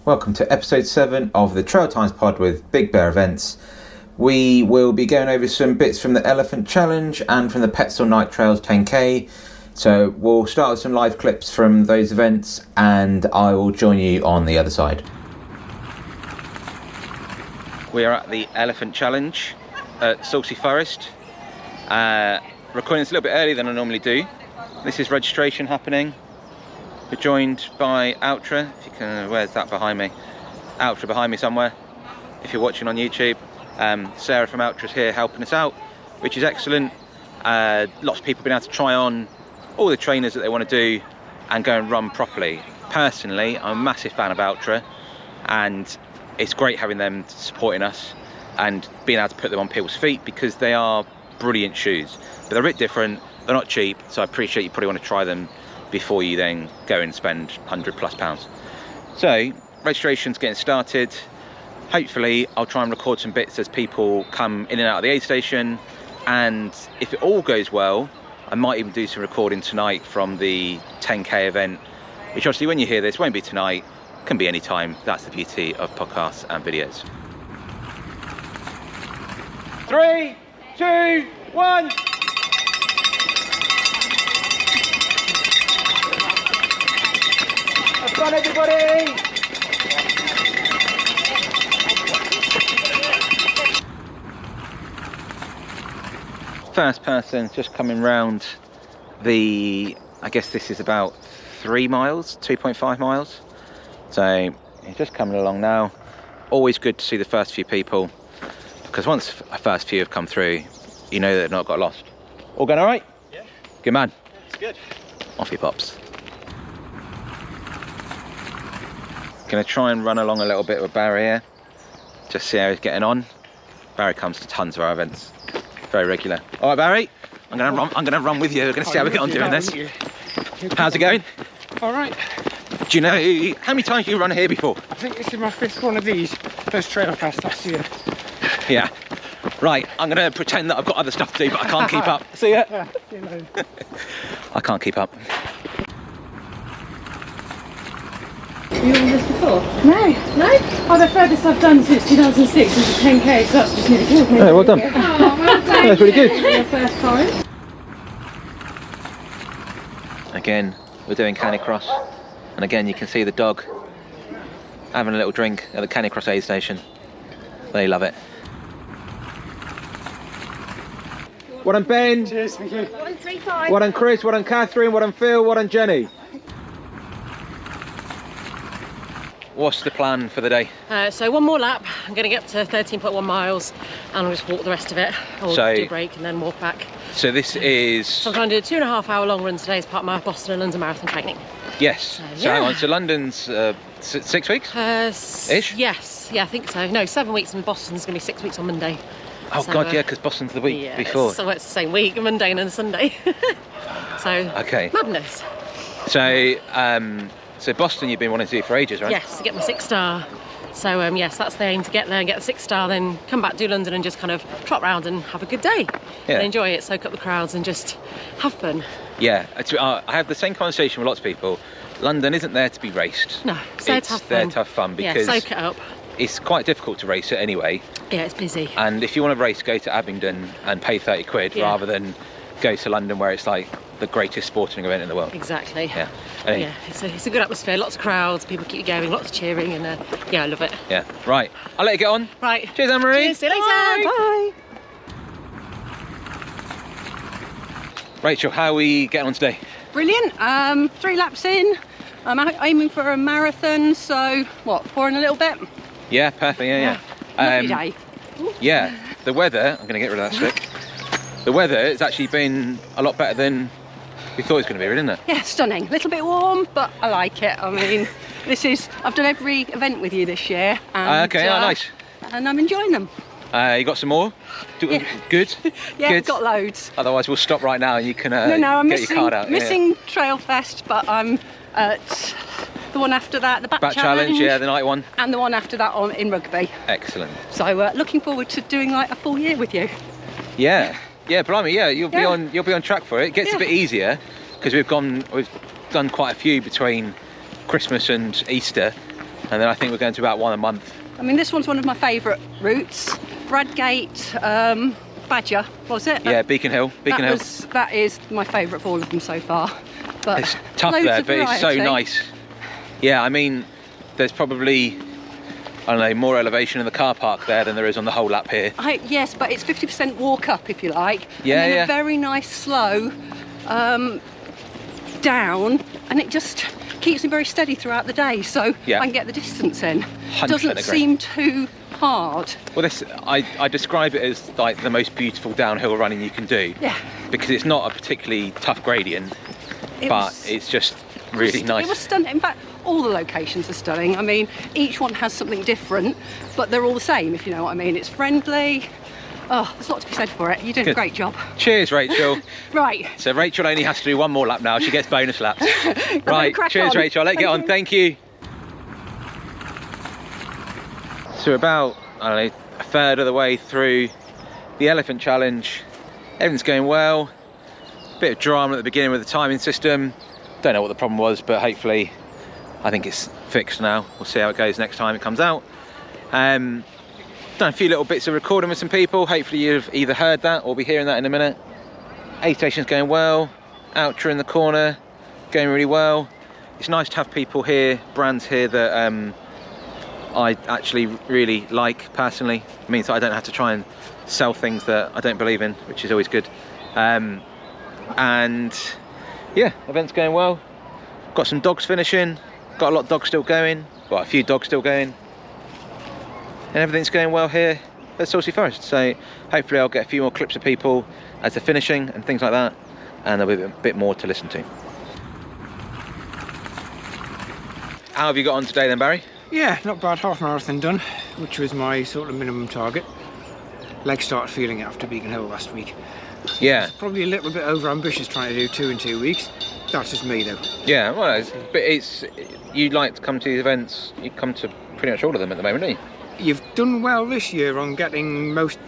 Welcome to episode 7 of the Trail Times pod with Big Bear Events. We will be going over some bits from the Elephant Challenge and from the Petzl Night Trails 10k. So we'll start with some live clips from those events and I will join you on the other side. We are at the Elephant Challenge at Salcey Forest. Recording this a little bit earlier than I normally do. This is registration happening. We're joined by Ultra, if you can, where's that behind me? Ultra behind me somewhere, if you're watching on YouTube. Sarah from Ultra's here helping us out, which is excellent. Lots of people have been able to try on all the trainers that they want to do and go and run properly. Personally, I'm a massive fan of Ultra, and it's great having them supporting us and being able to put them on people's feet because they are brilliant shoes. But they're a bit different, they're not cheap, so I appreciate you probably want to try them before you then go and spend £100+ So registration's getting started. Hopefully I'll try and record some bits as people come in and out of the aid station, and if it all goes well I might even do some recording tonight from the 10k event, which obviously when you hear this won't be tonight, can be any time. That's the beauty of podcasts and videos. 3, 2, 1. Have fun, everybody! First person just coming round the, I guess this is about 3 miles, 2.5 miles. So he's just coming along now. Always good to see the first few people, because once a first few have come through, you know that they've not got lost. All going all right? Yeah. Good man. It's good. Off he pops. Gonna try and run along a little bit with Barry here, just see how he's getting on. Barry comes to tons of our events, very regular. All right, Barry, I'm gonna run with you. We're gonna see how we get on doing this. How's it going? All right. Do you know how many times you run here before? I think this is my 5th one of these. First trail pass last year. Yeah. Right, I'm gonna pretend that I've got other stuff to do, but I can't keep up. See ya. See you later. I can't keep up. Have you done this before? No. No? Oh, the furthest I've done since 2006 is a 10k, so that's just nearly killed me. Oh, well done. Oh, well done. That's really good. Your first time. Again, we're doing canicross, and again you can see the dog having a little drink at the canicross aid station. They love it. Well done, Ben. Cheers, thank you. 135. Well done, Chris. Well done, Catherine. Well done, Phil. Well done, Jenny. What's the plan for the day? So one more lap. I'm going to get up to 13.1 miles and I'll just walk the rest of it. I'll So- do a break and then walk back. So this is... So I'm trying to do a 2.5 hour long run today as part of my Boston and London Marathon training. Yes. So yeah. hang on, so London's 6 weeks? Ish? Yes, yeah, I think so. No, 7 weeks, and Boston's going to be 6 weeks on Monday. Oh So, God, yeah, because Boston's the week yeah, before. So it's the same week, Monday and then Sunday. So, Okay. madness. So Boston you've been wanting to do for ages, right? Yes, to get my 6-star. So yes, that's the aim, to get there and get the 6-star, then come back, do London and just kind of trot round and have a good day. Yeah. And enjoy it, soak up the crowds and just have fun. Yeah, I have the same conversation with lots of people. London isn't there to be raced. No, it's there to have fun. There to have fun because yeah, soak it up. it's quite difficult to race it anyway. Yeah, it's busy. And if you want to race, go to Abingdon and pay 30 quid Yeah. rather than go to London where it's like the greatest sporting event in the world. Exactly. Yeah. But yeah, it's a good atmosphere, lots of crowds, people keep you going, lots of cheering, and yeah, I love it. Yeah. Right. I'll let you get on. Right. Cheers, Anne-Marie. Cheers, see you later. Bye. Rachel, how are we getting on today? Brilliant. 3 laps in. I'm aiming for a marathon, so what, 4 in a little bit? Yeah, perfect. Yeah. Lovely day. Yeah. The weather, I'm going to get rid of that stick. The weather has actually been a lot better than we thought it was going to be, isn't it? Yeah, stunning. A little bit warm, but I like it. I mean, I've done every event with you this year. And, Okay, nice. And I'm enjoying them. You got some more? Yeah. Good? Yeah, Good. got loads. Otherwise we'll stop right now and you can I'm get your card out. missing Trail Fest, but I'm at the one after that, the Back challenge, yeah, the night one. and the one after that in rugby. Excellent. So looking forward to doing like a full year with you. Yeah, blimey, yeah, you'll be on track for it. It gets a Yeah. bit easier because we've done quite a few between Christmas and Easter, and then I think we're going to about one a month. I mean, this one's one of my favourite routes. Bradgate, Badger, was it? Yeah, Beacon Hill. That is my favourite of all of them so far. But It's tough loads there, of but it's so variety. nice. Yeah, I mean, there's probably, I don't know, more elevation in the car park there than there is on the whole lap here. Yes, but it's 50% walk up, if you like. Yeah, and then yeah. a very nice slow down, and it just keeps me very steady throughout the day, so Yeah. I can get the distance in. 100% Doesn't agree. seem too hard. Well, I describe it as like the most beautiful downhill running you can do. Yeah. Because it's not a particularly tough gradient, It but was- it's just really nice. It was stunning. In fact, all the locations are stunning. I mean, each one has something different, but they're all the same, if you know what I mean. It's friendly. Oh, there's a lot to be said for it. You're doing a Good. great job. Cheers, Rachel. Right. So Rachel only has to do one more lap now. She gets bonus laps. Right. crack Cheers, on. Rachel. Let's get on. Thank you. So we're about, I don't know, a third of the way through the Elephant Challenge. Everything's going well. Bit of drama at the beginning with the timing system. Don't know what the problem was, but hopefully I think it's fixed now. We'll see how it goes next time it comes out. Done a few little bits of recording with some people. Hopefully you've either heard that or be hearing that in a minute. Aid station's going well. Outro in the corner, going really well. It's nice to have people here, brands here that I actually really like personally. It means that I don't have to try and sell things that I don't believe in, which is always good. And yeah, event's going well. Got some dogs finishing. Got a lot of dogs still going. Got a few dogs still going. And everything's going well here at Salcey Forest. So hopefully I'll get a few more clips of people as they're finishing and things like that. And there'll be a bit more to listen to. How have you got on today then, Barry? Yeah, not bad. Half marathon done, which was my sort of minimum target. Legs started feeling it after Beacon Hill last week. Yeah. It's probably a little bit over ambitious trying to do 2 in 2 weeks. That's just me though. Yeah, well, you like to come to these events. You come to pretty much all of them at the moment, don't you? You've done well this year on getting most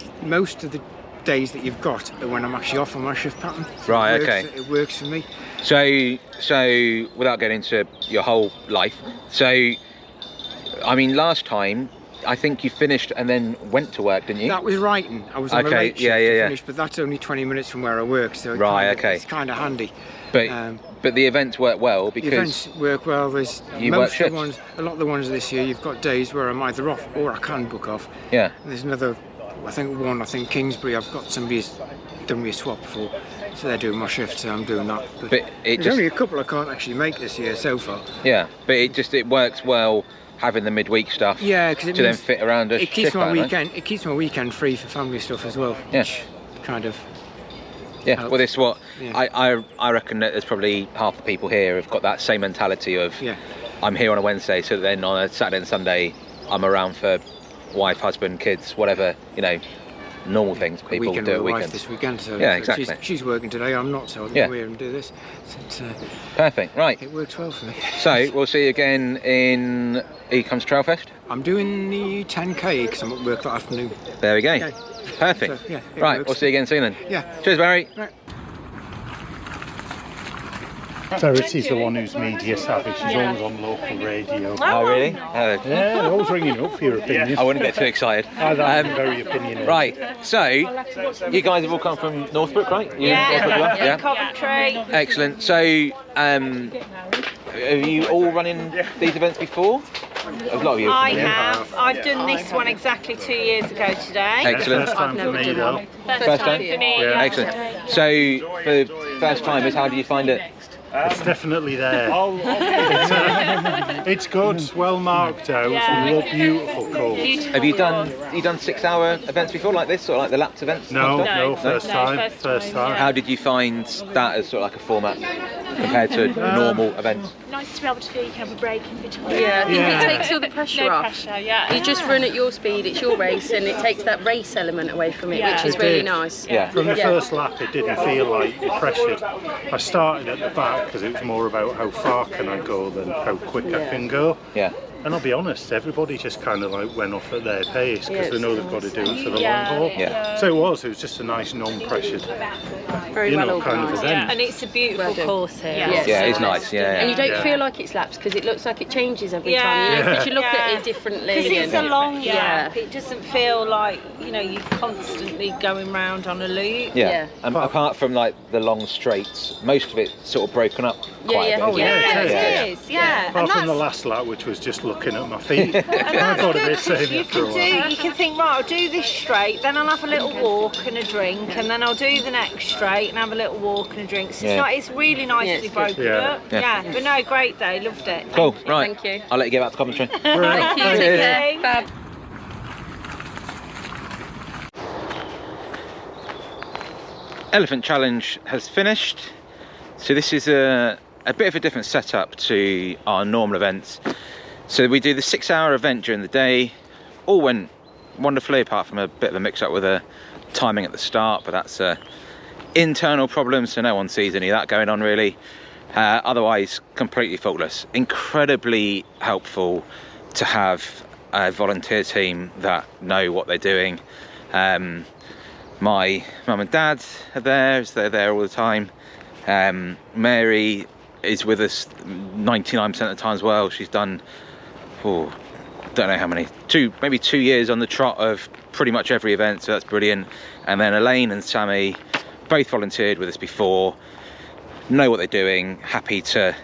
of the days that you've got when I'm actually off on my shift pattern. So Right, it works, okay. It works for me. So without getting into your whole life, so I mean, last time I think you finished and then went to work, didn't you? That was Wrighton. I was on a Okay, late shift yeah, to yeah. finish, but that's only 20 minutes from where I work, so it Right, kind of, okay. it's kind of handy. But the events work well The because events work well. There's you work most of shifts. the ones, a lot of the ones this year, you've got days where I'm either off or I can book off. yeah. And there's another, I think Kingsbury, I've got somebody's done me a swap for, so they're doing my shift, so I'm doing that. But it there's just only a couple I can't actually make this year so far. yeah, but it works well having the midweek stuff. Yeah, because to then fit around a it keeps shift my pattern, right? weekend. It keeps my weekend free for family stuff as well. Yeah. Which kind of. Yeah, helps. well, this is what Yeah. I reckon that there's probably half the people here have got that same mentality of Yeah. I'm here on a Wednesday, so then on a Saturday and Sunday I'm around for wife, husband, kids, whatever, you know, normal things people Weekend do with at my wife weekends. this weekend, so Yeah, so exactly. She's working today. I'm not, so I'll Yeah. go here and do this. So it's, Perfect, right. it works well for me. So we'll see you again in Ecoms Trailfest. I'm doing the 10k because I'm at work that afternoon. There we go. Okay. Perfect. So, yeah, it Right, works. we'll see you again soon then. Yeah. Cheers, Barry. Right. Verity's the one who's media savvy. She's always on local radio. Oh, really? Yeah, they're always ringing up for your opinion. I wouldn't get too excited. I'm very opinionated. Right, so you guys have all come from Northbrook, right? You Northbrook, yeah. Coventry. Excellent. So, have you all running these events before? A lot of you. I yeah. have. I've done this one exactly 2 years ago today. Excellent. First time for me though. First time? for me. Yeah. Excellent. So, for first timers, how do you find it? It's definitely there. It's good, it's well marked out, beautiful course. Have you done 6-hour events before, like this, or like the lapped events? No, kind of no, stuff? first time. How did you find that as sort of like a format compared to normal events? Nice to be able to feel you can have a break in between. Yeah, I think Yeah. it takes all the pressure No off. pressure, yeah. You just run at your speed, it's your race, and it takes that race element away from it, Yeah. which is It really did. nice. Yeah. From the Yeah. first lap it didn't feel like you're pressured. I started at the back because it was more about how far can I go than how quick I can go. Yeah. And I'll be honest, everybody just kind of like went off at their pace because they know they've got to do it for the Yeah, long haul. yeah. So it was just a nice non-pressured, Very you well know, kind of organised. event. And it's a beautiful Well done. course here. Yeah, it's nice, yeah. And you don't Yeah. feel like it's lapsed because it looks like it changes every Yeah. time. You know, because Yeah. you look Yeah. at it differently. Because it's a and- long Yeah. lap. It doesn't feel like, you know, you're constantly going round on a loop. Yeah. Yeah. And apart from like the long straights, most of it's sort of broken up Yeah, quite yeah. a bit. Oh, isn't yeah, it? it is. It is, yeah. Apart And from the that's- last lap, which was just looking at my feet. And I that's got a good bit same because you after a can while. you can think, right, I'll do this straight, then I'll have a little walk and a drink, and then I'll do the next straight and have a little walk and a drink. So Yeah. it's really nicely it's good. broken Yeah. up. Yeah. Yeah. But no, great day, loved it. Cool, right. Thank you. I'll let you get back to commentary. Right, Thank you. thanks. Take care. Fab. Elephant Challenge has finished. So this is a bit of a different setup to our normal events. So we do the 6-hour event during the day. All went wonderfully, apart from a bit of a mix up with the timing at the start, but that's a internal problem, so no one sees any of that going on really. Otherwise, completely faultless. Incredibly helpful to have a volunteer team that know what they're doing. My mum and dad are there, so they're there all the time. Mary is with us 99% of the time as well. She's done, don't know how many, maybe 2 years on the trot of pretty much every event, so that's brilliant. And then Elaine and Sammy both volunteered with us before, know what they're doing, happy to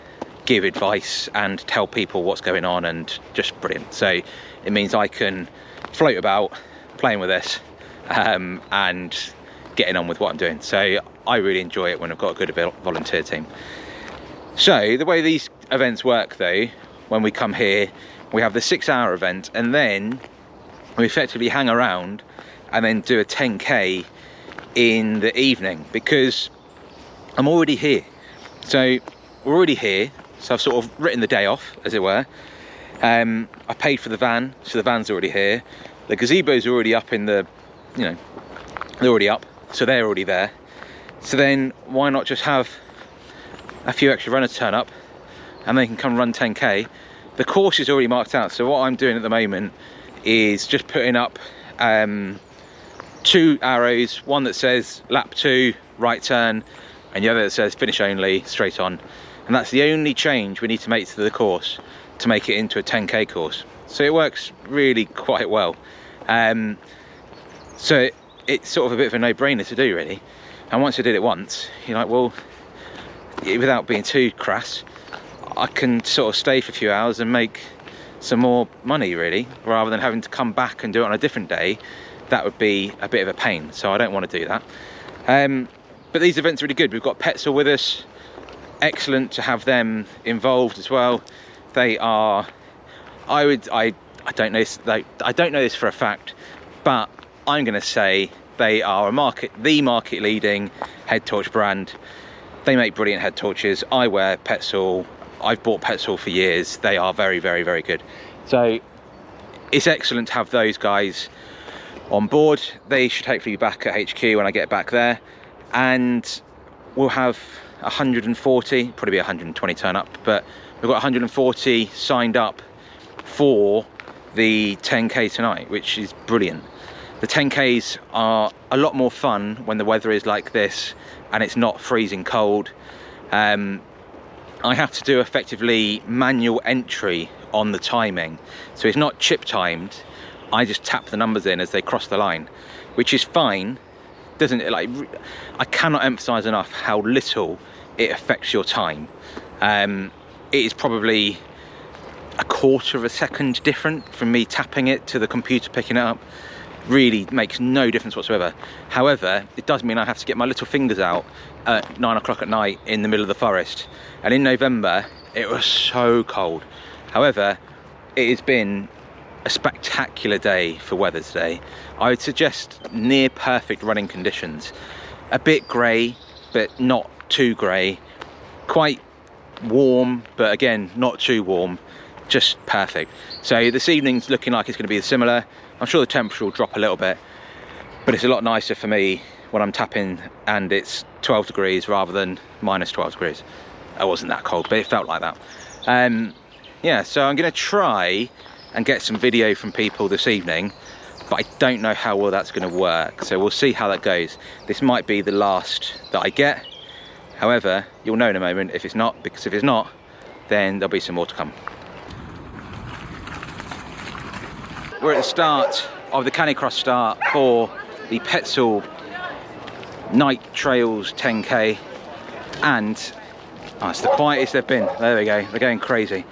give advice and tell people what's going on, and just brilliant. So it means I can float about playing with this and getting on with what I'm doing. So I really enjoy it when I've got a good volunteer team. So the way these events work though, when we come here, we have the 6-hour event, and then we effectively hang around and then do a 10k in the evening, because I'm already here. So we're already here, so I've sort of written the day off, as it were. I paid for the van, so the van's already here. The gazebo's already up in the, you know, they're already up, so they're already there. So then why not just have a few extra runners turn up and they can come run 10k. The course is already marked out, so what I'm doing at the moment is just putting up 2 arrows, one that says lap 2 right turn and the other that says finish only straight on, and that's the only change we need to make to the course to make it into a 10k course. So it works really quite well. So it's sort of a bit of a no-brainer to do really, and once I did it once, you're like, well, without being too crass, I can sort of stay for a few hours and make some more money really, rather than having to come back and do it on a different day. That would be a bit of a pain, so I don't want to do that. But these events are really good. We've got Petzl with us, excellent to have them involved as well. They are, I don't know this for a fact, but I'm going to say they are the market leading head torch brand. They make brilliant head torches. I wear Petzl. I've bought Petzl for years. They are very, very, very good. So it's excellent to have those guys on board. They should hopefully be back at HQ when I get back there, and we'll have 140, probably be 120 turn up, but we've got 140 signed up for the 10k tonight, which is brilliant. The 10ks are a lot more fun when the weather is like this and it's not freezing cold. I have to do effectively manual entry on the timing, so it's not chip timed. I just tap the numbers in as they cross the line, which is fine. Doesn't it? Like, I cannot emphasize enough how little it affects your time. It is probably a quarter of a second different from me tapping it to the computer picking it up. Really makes no difference whatsoever. However, it does mean I have to get my little fingers out at 9 o'clock at night in the middle of the forest, and in November it was so cold. However, it has been a spectacular day for weather today. I would suggest near perfect running conditions. A bit grey, but not too grey. Quite warm, but again, not too warm. Just perfect. So this evening's looking like it's going to be similar. I'm sure the temperature will drop a little bit, but it's a lot nicer for me when I'm tapping and it's 12 degrees rather than minus 12 degrees. It wasn't that cold, but it felt like that. yeah, so I'm going to try and get some video from people this evening, but I don't know how well that's going to work, so we'll see how that goes. This might be the last that I get. However, you'll know in a moment if it's not, because if it's not, then there'll be some more to come. We're at the start of the canicross start for the Petzl Night Trails 10k, and it's the quietest they've been. There we go, they're going crazy.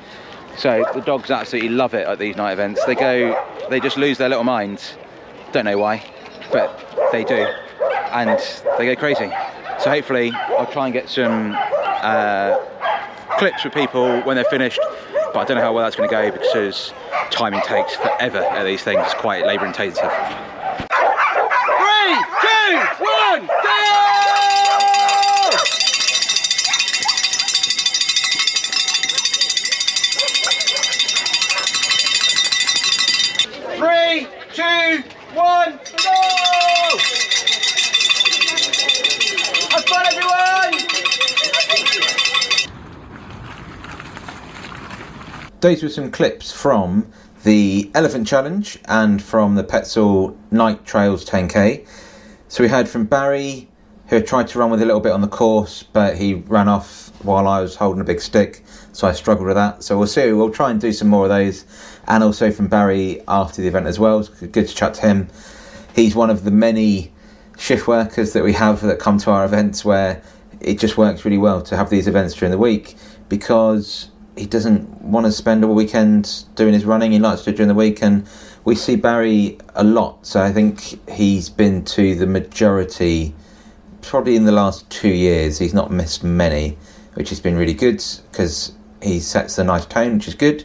So the dogs absolutely love it at these night events. They just lose their little minds. Don't know why, but they do, and they go crazy. So hopefully I'll try and get some clips with people when they're finished, but I don't know how well that's going to go because timing takes forever at these things. It's quite labour intensive. 3, 2, 1, go! 3, 2, 1, go! Have fun, everyone! Those were some clips from the Elephant Challenge and from the Petzl Night Trails 10k. So we heard from Barry, who had tried to run with a little bit on the course, but he ran off while I was holding a big stick, so I struggled with that. So we'll see, we'll try and do some more of those. And also from Barry after the event as well. It's good to chat to him. He's one of the many shift workers that we have that come to our events where it just works really well to have these events during the week, because he doesn't want to spend all weekend doing his running. He likes to do it during the week, and we see Barry a lot. So I think he's been to the majority, probably in the last 2 years. He's not missed many, which has been really good because he sets a nice tone, which is good.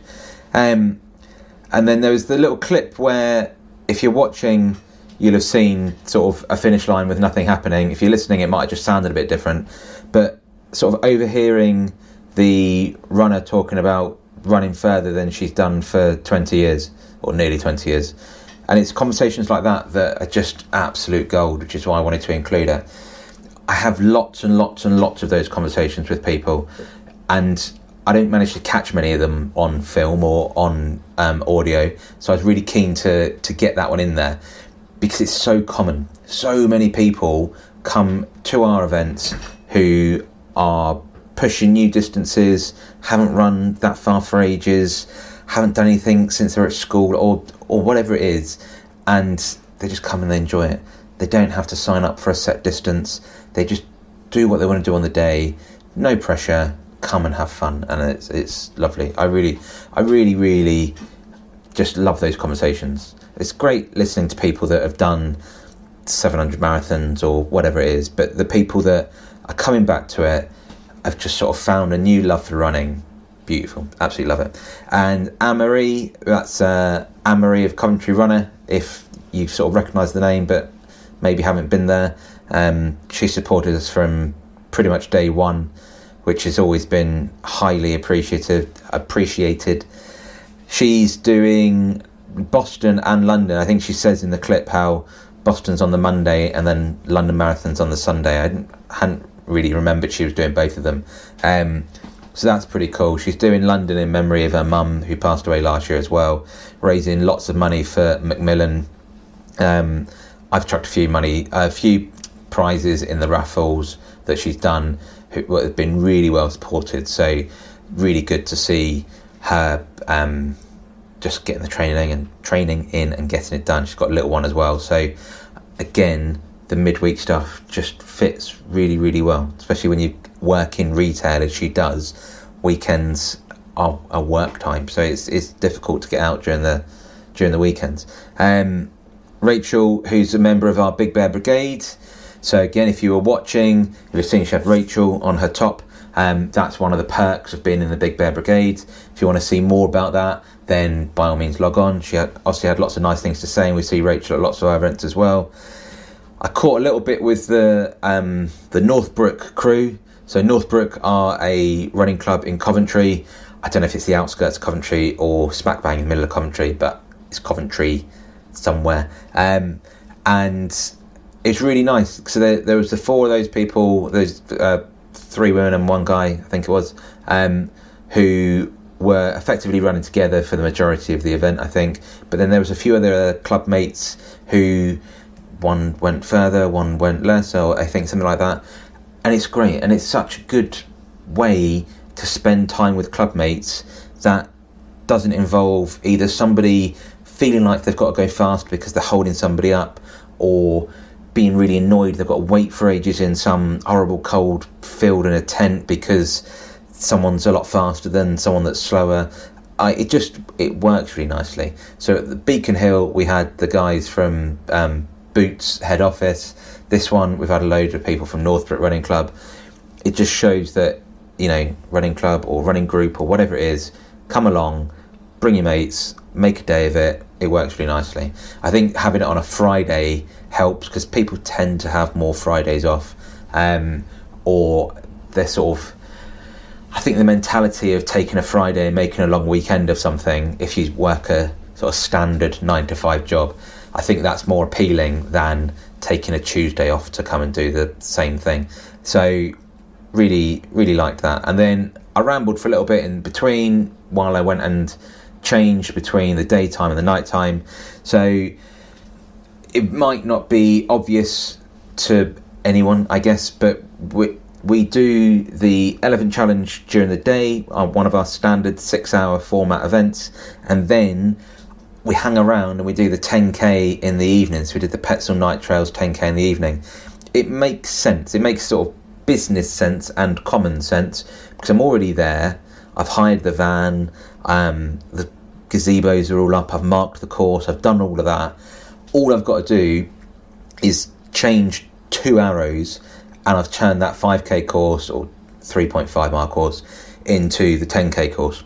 And then there was the little clip where, if you're watching, you'll have seen sort of a finish line with nothing happening. If you're listening, it might have just sounded a bit different, but sort of overhearing the runner talking about running further than she's done for 20 years, or nearly 20 years. And it's conversations like that that are just absolute gold, which is why I wanted to include it. I have lots and lots and lots of those conversations with people, and I don't manage to catch many of them on film or on audio. So I was really keen to get that one in there, because it's so common. So many people come to our events who are pushing new distances, haven't run that far for ages, haven't done anything since they're at school or whatever it is, and they just come and they enjoy it. They don't have to sign up for a set distance. They just do what they want to do on the day. No pressure. Come and have fun, and it's lovely. I really just love those conversations. It's great listening to people that have done 700 marathons or whatever it is, but the people that are coming back to it have just sort of found a new love for running. Beautiful, absolutely love it. And Anne-Marie, that's Anne-Marie of Coventry Runner, if you sort of recognise the name but maybe haven't been there. She supported us from pretty much day one, which has always been highly appreciated. She's doing Boston and London. I think she says in the clip how Boston's on the Monday and then London Marathon's on the Sunday. I hadn't really remembered she was doing both of them. So that's pretty cool. She's doing London in memory of her mum, who passed away last year as well, raising lots of money for Macmillan. I've chucked a few prizes in the raffles that she's done, who have been really well supported. So really good to see her just getting the training in and getting it done. She's got a little one as well. So again, the midweek stuff just fits really, really well, especially when you work in retail as she does. Weekends are work time, so it's difficult to get out during the weekends. Rachel, who's a member of our Big Bear Brigade. So again, if you were watching, you'll have seen she had Rachel on her top. That's one of the perks of being in the Big Bear Brigade. If you want to see more about that, then by all means log on. She obviously had lots of nice things to say, and we see Rachel at lots of our events as well. I caught a little bit with the Northbrook crew. So Northbrook are a running club in Coventry. I don't know if it's the outskirts of Coventry or smack bang in the middle of Coventry, but it's Coventry somewhere. And it's really nice. So there was the four of those people, those 3 women and 1 guy, I think it was, who were effectively running together for the majority of the event, I think. But then there was a few other club mates who, one went further, one went less, or I think something like that. And it's great, and it's such a good way to spend time with club mates that doesn't involve either somebody feeling like they've got to go fast because they're holding somebody up, or being really annoyed they've got to wait for ages in some horrible cold field in a tent because someone's a lot faster than someone that's slower. It works really nicely. So at the Beacon Hill, we had the guys from Boots head office. This one, we've had a load of people from Northbrook Running Club. It just shows that, you know, running club or running group or whatever it is, come along, bring your mates, make a day of it. It works really nicely. I think having it on a Friday helps because people tend to have more Fridays off, or they're sort of, I think the mentality of taking a Friday and making a long weekend of something, if you work a sort of standard 9-to-5 job, I think that's more appealing than taking a Tuesday off to come and do the same thing. So really, really liked that. And then I rambled for a little bit in between while I went and changed between the daytime and the nighttime. So it might not be obvious to anyone, I guess, but we do the Elephant Challenge during the day on one of our standard 6-hour format events, and then we hang around and we do the 10k in the evening. So we did the Petzl Night Trails 10k in the evening. It makes sense. It makes sort of business sense and common sense because I'm already there. I've hired the van, the gazebos are all up, I've marked the course, I've done all of that. All I've got to do is change 2 arrows and I've turned that 5k course or 3.5 mile course into the 10k course.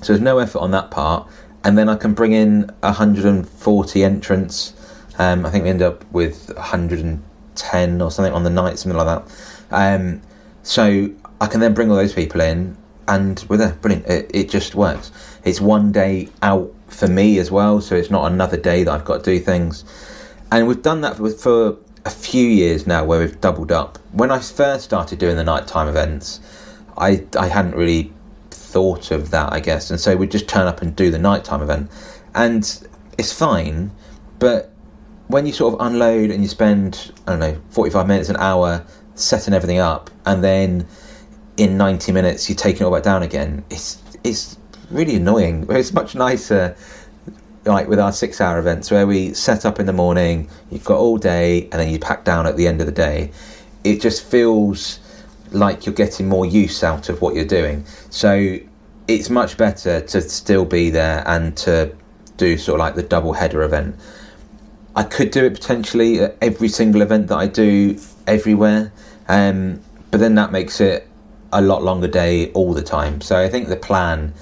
So there's no effort on that part, and then I can bring in 140 entrants. I think we end up with 110 or something on the night, something like that. So I can then bring all those people in and we're there. Brilliant. It just works. It's one day out for me as well, so it's not another day that I've got to do things. And we've done that for a few years now where we've doubled up. When I first started doing the nighttime events, I hadn't really thought of that, I guess, and so we'd just turn up and do the nighttime event, and it's fine. But when you sort of unload and you spend, I don't know, 45 minutes, an hour setting everything up, and then in 90 minutes you're taking it all back down again, it's really annoying. It's much nicer like with our 6-hour events where we set up in the morning, you've got all day, and then you pack down at the end of the day. It just feels like you're getting more use out of what you're doing. So it's much better to still be there and to do sort of like the double header event. I could do it potentially at every single event that I do everywhere, but then that makes it a lot longer day all the time. So I think the plan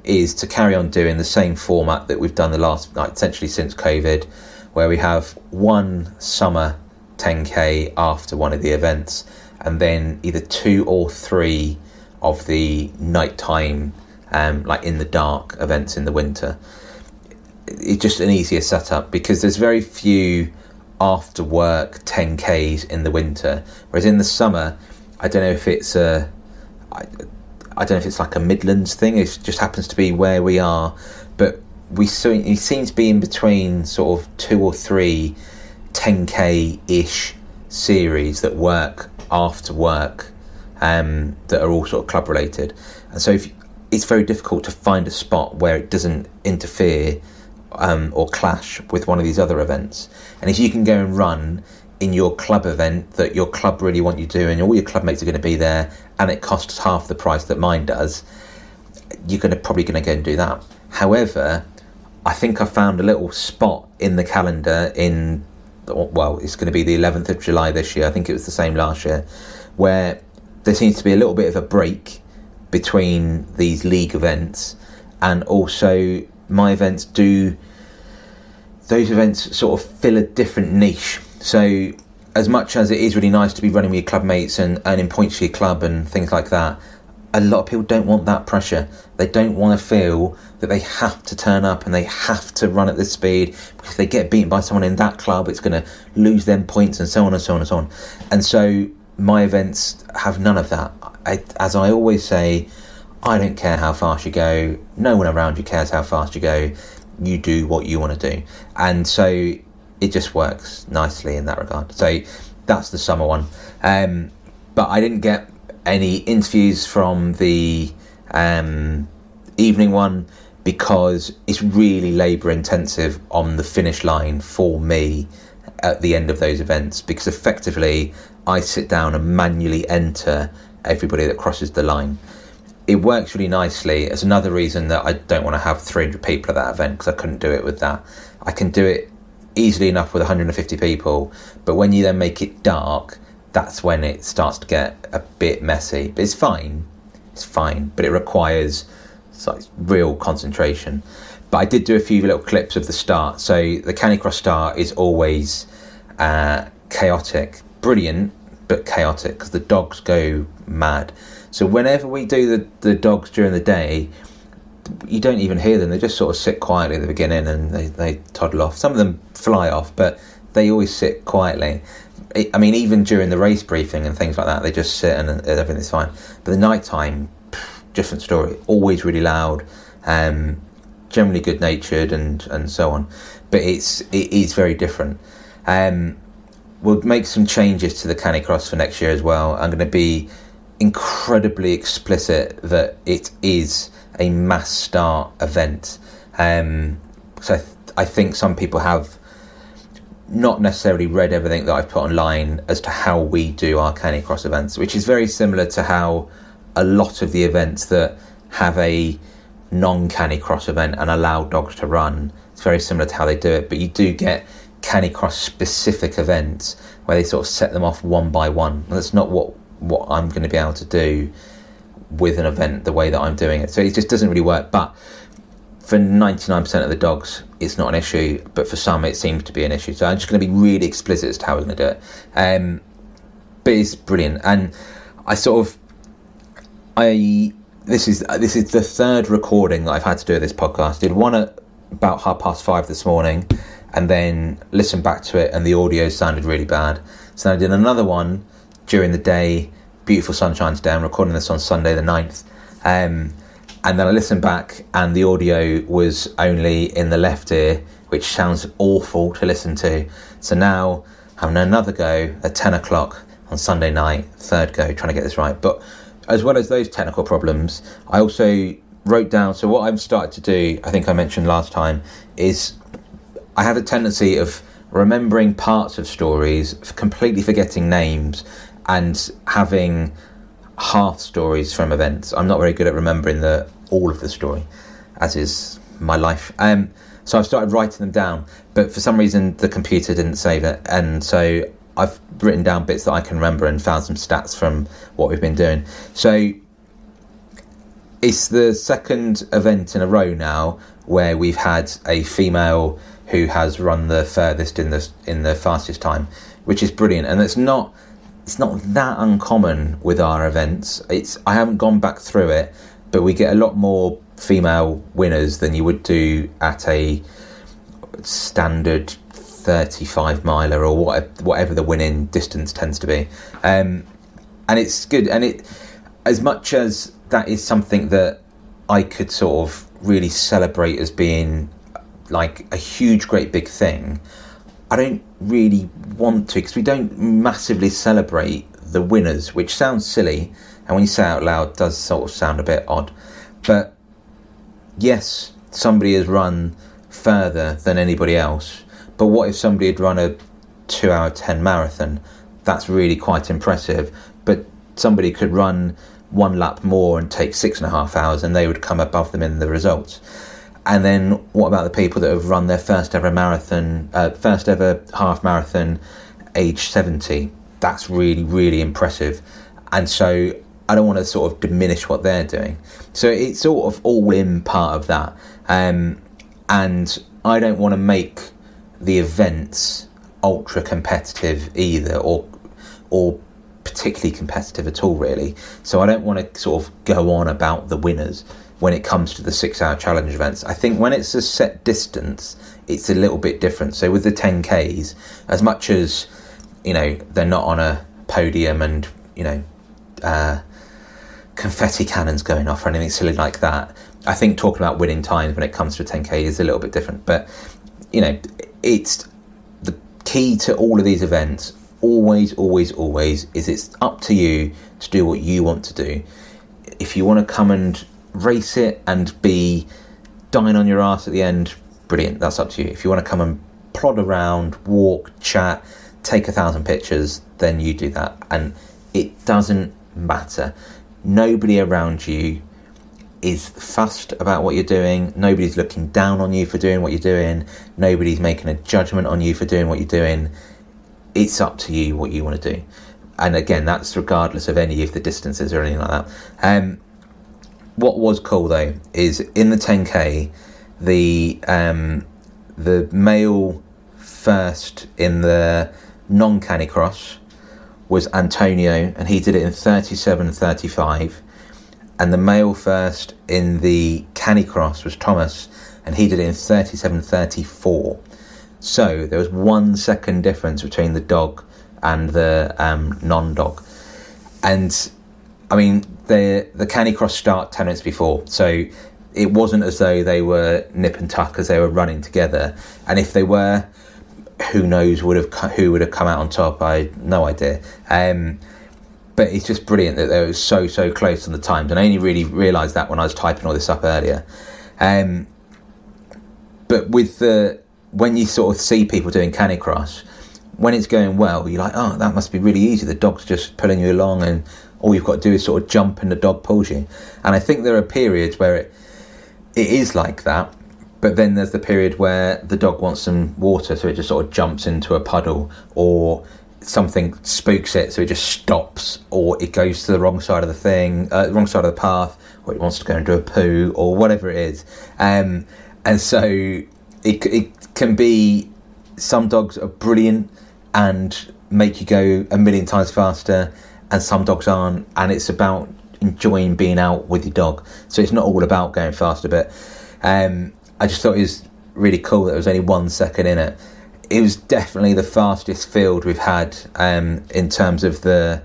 is to carry on doing the same format that we've done the last, like, essentially since COVID, where we have one summer 10k after one of the events, and then either 2 or 3 of the nighttime, like in the dark events in the winter. It's just an easier setup because there's very few after work 10Ks in the winter, whereas in the summer, I don't know if it's I don't know if it's like a Midlands thing, it just happens to be where we are, but it seems to be in between sort of 2 or 3 10k-ish series that work after work, that are all sort of club related, and so it's very difficult to find a spot where it doesn't interfere or clash with one of these other events. And if you can go and run in your club event that your club really want you to do, and all your club mates are going to be there, and it costs half the price that mine does, you're probably going to go and do that. However, I think I found a little spot in the calendar it's going to be the 11th of July this year, I think it was the same last year, where there seems to be a little bit of a break between these league events, and also my events those events sort of fill a different niche. So as much as it is really nice to be running with your club mates and earning points for your club and things like that, a lot of people don't want that pressure. They don't want to feel that they have to turn up and they have to run at this speed, because if they get beaten by someone in that club, it's going to lose them points, and so on and so on and so on. And so my events have none of that. As I always say, I don't care how fast you go. No one around you cares how fast you go. You do what you want to do. And so it just works nicely in that regard. So that's the summer one. But I didn't get any interviews from the evening one because it's really labour intensive on the finish line for me at the end of those events, because effectively I sit down and manually enter everybody that crosses the line. It works really nicely. It's another reason that I don't want to have 300 people at that event, because I couldn't do it with that. I can do it easily enough with 150 people, but when you then make it dark, that's when it starts to get a bit messy. But it's fine, but it requires like real concentration. But I did do a few little clips of the start. So the canicross start is always chaotic, brilliant, but chaotic, because the dogs go mad. So whenever we do the dogs during the day, you don't even hear them. They just sort of sit quietly at the beginning and they toddle off. Some of them fly off, but they always sit quietly. I mean, even during the race briefing and things like that, they just sit and everything's fine. But the night time, different story. Always really loud, generally good natured and so on. But it is very different. We'll make some changes to the canicross for next year as well. I'm going to be incredibly explicit that it is a mass start event. So I think some people have not necessarily read everything that I've put online as to how we do our canicross events, which is very similar to how a lot of the events that have a non-canicross event and allow dogs to run, it's very similar to how they do it. But you do get canicross specific events where they sort of set them off one by one. And that's not what I'm going to be able to do with an event the way that I'm doing it. So it just doesn't really work. But for 99% of the dogs, it's not an issue, but for some it seems to be an issue. So I'm just going to be really explicit as to how we're going to do it. But it's brilliant. And this is the third recording that I've had to do of this podcast. Did one at about 5:30 this morning, and then listened back to it and the audio sounded really bad. So I did another one during the day, beautiful sunshine today. I'm recording this on Sunday the 9th. And then I listened back and the audio was only in the left ear, which sounds awful to listen to. So now having another go at 10 o'clock on Sunday night, third go, trying to get this right. But as well as those technical problems, I also wrote down, so what I've started to do, I think I mentioned last time, is I have a tendency of remembering parts of stories, completely forgetting names, and having half stories from events. I'm not very good at remembering all of the story, as is my life. So I've started writing them down, but for some reason the computer didn't save it, and so I've written down bits that I can remember and found some stats from what we've been doing. So it's the second event in a row now where we've had a female who has run the furthest in the fastest time, which is brilliant. And it's not that uncommon with our events. I haven't gone back through it, but we get a lot more female winners than you would do at a standard 35 miler or whatever the winning distance tends to be. And it's good. And as much as that is something that I could sort of really celebrate as being like a huge, great big thing, I don't really want to, because we don't massively celebrate the winners, which sounds silly, and when you say it out loud, does sort of sound a bit odd. But yes, somebody has run further than anybody else, but what if somebody had run a 2 hour 10 marathon? That's really quite impressive. But somebody could run one lap more and take 6.5 hours, and they would come above them in the results. And then what about the people that have run their first ever half marathon age 70? That's really, really impressive. And so I don't want to sort of diminish what they're doing. So it's sort of all in part of that. And I don't want to make the events ultra competitive either, or particularly competitive at all, really. So I don't want to sort of go on about the winners when it comes to the 6 hour challenge events. I think when it's a set distance, it's a little bit different. So with the 10Ks, as much as, they're not on a podium and, confetti cannons going off or anything silly like that. I think talking about winning times when it comes to a 10k is a little bit different, but you know, it's the key to all of these events. Always is it's up to you to do what you want to do. If you want to come and race it and be dying on your ass at the end, brilliant, that's up to you. If you want to come and plod around, walk, chat, take 1,000 pictures, then you do that. And it doesn't matter. Nobody around you is fussed about what you're doing. Nobody's looking down on you for doing what you're doing. Nobody's making a judgment on you for doing what you're doing. It's up to you what you want to do. And again, that's regardless of any of the distances or anything like that. What was cool though is in the 10k, the male first in the non-canicross was Antonio, and he did it in 37:35. And the male first in the canicross was Thomas, and he did it in 37:34. So there was 1 second difference between the dog and the non-dog. And I mean, the canicross start 10 minutes before, so it wasn't as though they were nip and tuck as they were running together. And if they were, who knows who would have come out on top? I had no idea. But it's just brilliant that they were so close on the times, and I only really realised that when I was typing all this up earlier. But when you sort of see people doing canicross, when it's going well, you're like, oh, that must be really easy. The dog's just pulling you along, and all you've got to do is sort of jump and the dog pulls you. And I think there are periods where it is like that, but then there's the period where the dog wants some water, so it just sort of jumps into a puddle, or something spooks it, so it just stops, or it goes to the wrong side of the wrong side of the path, or it wants to go and do a poo, or whatever it is. And so it can be, some dogs are brilliant and make you go a million times faster, and some dogs aren't, and it's about enjoying being out with your dog. So it's not all about going faster, but I just thought it was really cool that there was only 1 second in it. It was definitely the fastest field we've had in terms of the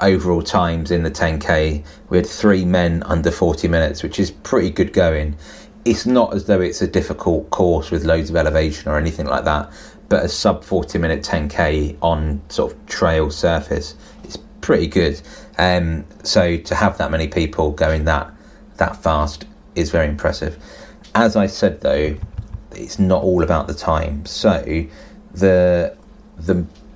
overall times in the 10k. We had 3 men under 40 minutes, which is pretty good going. It's not as though it's a difficult course with loads of elevation or anything like that, but a sub 40 minute 10k on sort of trail surface is pretty good. So to have that many people going that fast is very impressive. As I said though, it's not all about the time. So the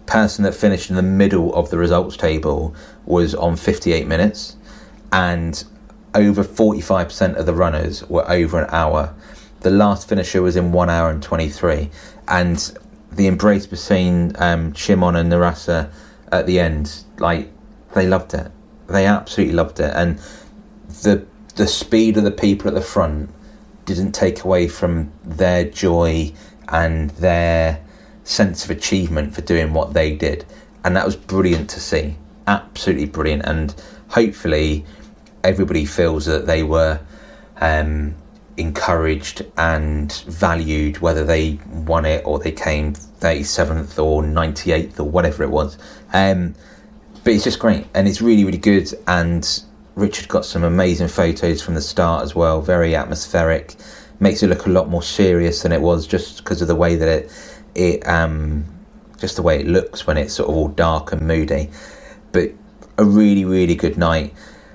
person that finished in the middle of the results table was on 58 minutes, and over 45% of the runners were over an hour. The last finisher was in 1 hour and 23, and the embrace between Shimon and Narasa at the end, like, they loved it. They absolutely loved it, and the speed of the people at the front didn't take away from their joy and their sense of achievement for doing what they did. And that was brilliant to see, absolutely brilliant. And hopefully everybody feels that they were encouraged and valued, whether they won it or they came 37th or 98th or whatever it was. But it's just great, and it's really, really good. And Richard got some amazing photos from the start as well, very atmospheric, makes it look a lot more serious than it was, just because of the way that it just the way it looks when it's sort of all dark and moody. But a really, really good night.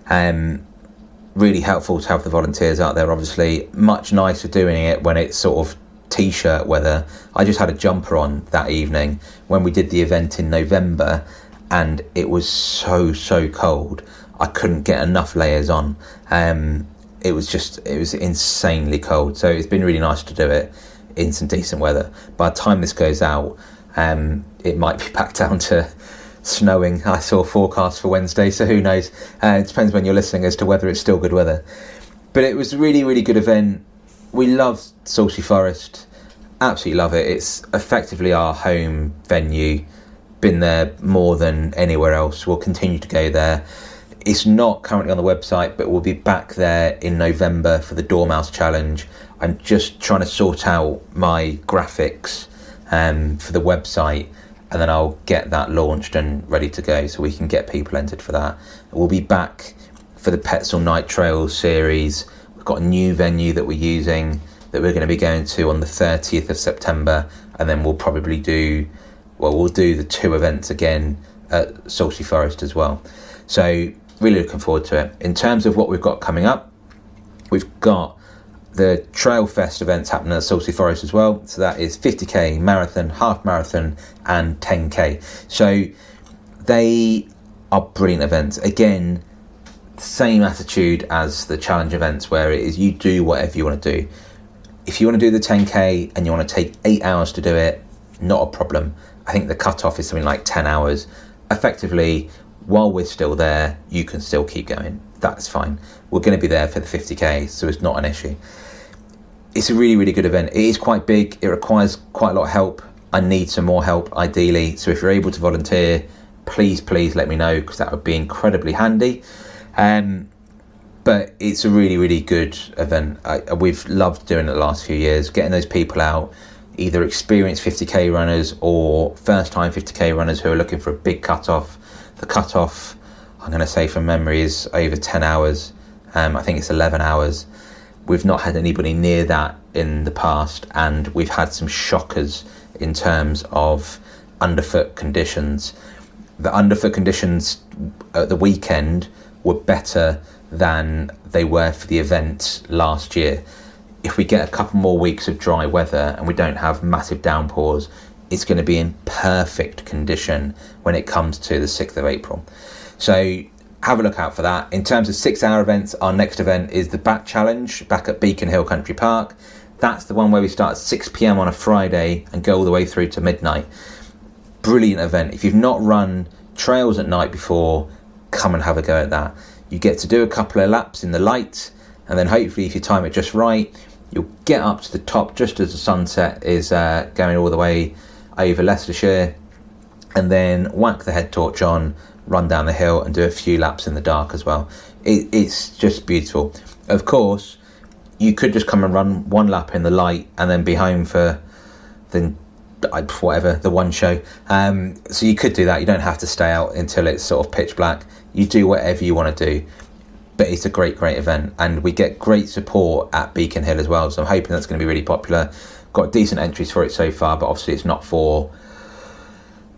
Really helpful to have the volunteers out there, obviously. Much nicer doing it when it's sort of t-shirt weather. I just had a jumper on that evening when we did the event in November, and it was so cold. I couldn't get enough layers on. It was insanely cold. So it's been really nice to do it in some decent weather. By the time this goes out, it might be back down to snowing. I saw a forecast for Wednesday, so who knows? It depends when you're listening as to whether it's still good weather. But it was a really, really good event. We love Salcey Forest. Absolutely love it. It's effectively our home venue. Been there more than anywhere else. We'll continue to go there. It's not currently on the website, but we'll be back there in November for the Dormouse Challenge. I'm just trying to sort out my graphics for the website, and then I'll get that launched and ready to go so we can get people entered for that. We'll be back for the Petzl Night Trails series. We've got a new venue that we're using that we're going to be going to on the 30th of September, and then we'll probably do the 2 events again at Salcey Forest as well. So really looking forward to it. In terms of what we've got coming up, we've got the Trail Fest events happening at Salcey Forest as well. So that is 50k, marathon, half marathon and 10k. So they are brilliant events. Again, same attitude as the challenge events, where it is you do whatever you want to do. If you want to do the 10k and you want to take 8 hours to do it, not a problem. I think the cutoff is something like 10 hours. Effectively, while we're still there, you can still keep going. That's fine. We're going to be there for the 50k, so it's not an issue. It's a really, really good event. It is quite big. It requires quite a lot of help. I need some more help, ideally. So if you're able to volunteer, please let me know, because that would be incredibly handy. But it's a really, really good event. We've loved doing it the last few years, getting those people out, either experienced 50k runners or first-time 50k runners who are looking for a big cut-off. The cut-off, I'm going to say from memory, is over 10 hours. I think it's 11 hours. We've not had anybody near that in the past, and we've had some shockers in terms of underfoot conditions. The underfoot conditions at the weekend were better than they were for the event last year. If we get a couple more weeks of dry weather and we don't have massive downpours, it's going to be in perfect condition when it comes to the 6th of April. So have a look out for that. In terms of 6-hour events, our next event is the Bat Challenge back at Beacon Hill Country Park. That's the one where we start at 6 p.m. on a Friday and go all the way through to midnight. Brilliant event. If you've not run trails at night before, come and have a go at that. You get to do a couple of laps in the light, and then hopefully if you time it just right, you'll get up to the top just as the sunset is going all the way over Leicestershire, and then whack the head torch on, run down the hill and do a few laps in the dark as well. It's just beautiful. Of course, you could just come and run one lap in the light and then be home for the one show. So you could do that. You don't have to stay out until it's sort of pitch black. You do whatever you want to do. But it's a great event, and we get great support at Beacon Hill as well, so I'm hoping that's going to be really popular. Got decent entries for it so far, but obviously it's not for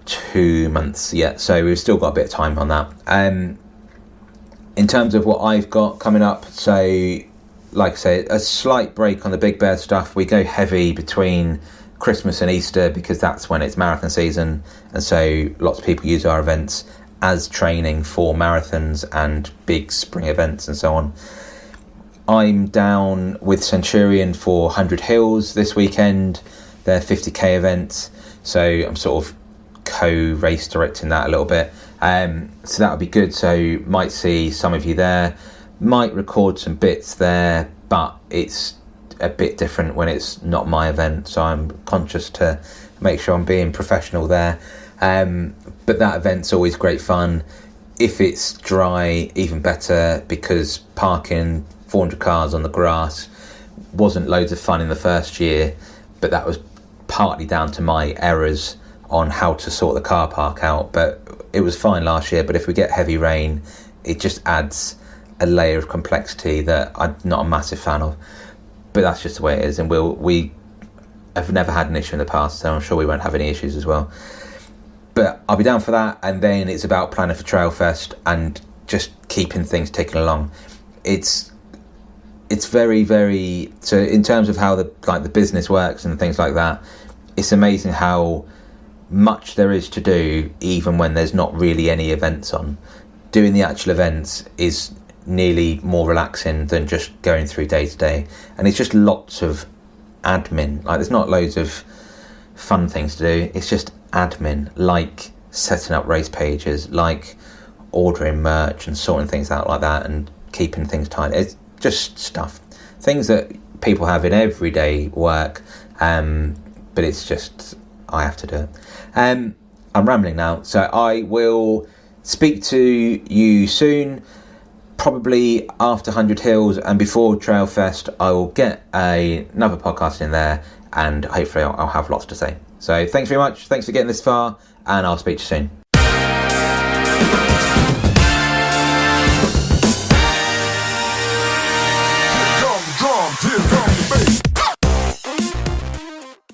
2 months yet, so we've still got a bit of time on that. In terms of what I've got coming up, so like I say, a slight break on the Big Bear stuff. We go heavy between Christmas and Easter because that's when it's marathon season, and so lots of people use our events as training for marathons and big spring events and so on. I'm down with Centurion for 100 Hills this weekend, their 50k event, so I'm sort of co-race directing that a little bit, so that'll be good. So might see some of you there, might record some bits there, but it's a bit different when it's not my event, so I'm conscious to make sure I'm being professional there. But that event's always great fun. If it's dry, even better, because parking 400 cars on the grass wasn't loads of fun in the first year, but that was partly down to my errors on how to sort the car park out. But it was fine last year. But if we get heavy rain, it just adds a layer of complexity that I'm not a massive fan of. But that's just the way it is, and we have never had an issue in the past, so I'm sure we won't have any issues as well. But I'll be down for that, and then it's about planning for Trail Fest and just keeping things ticking along. It's very, very, so in terms of how the business works and things like that, it's amazing how much there is to do even when there's not really any events on. Doing the actual events is nearly more relaxing than just going through day to day, and it's just lots of admin. Like, there's not loads of fun things to do, it's just admin, like setting up race pages, like ordering merch and sorting things out like that and keeping things tight. It's just things that people have in everyday work, but it's just I have to do it. I'm rambling now, so I will speak to you soon, probably after 100 Hills and before Trail Fest. I will get another podcast in there, and hopefully I'll have lots to say. So thanks very much, thanks for getting this far, and I'll speak to you soon.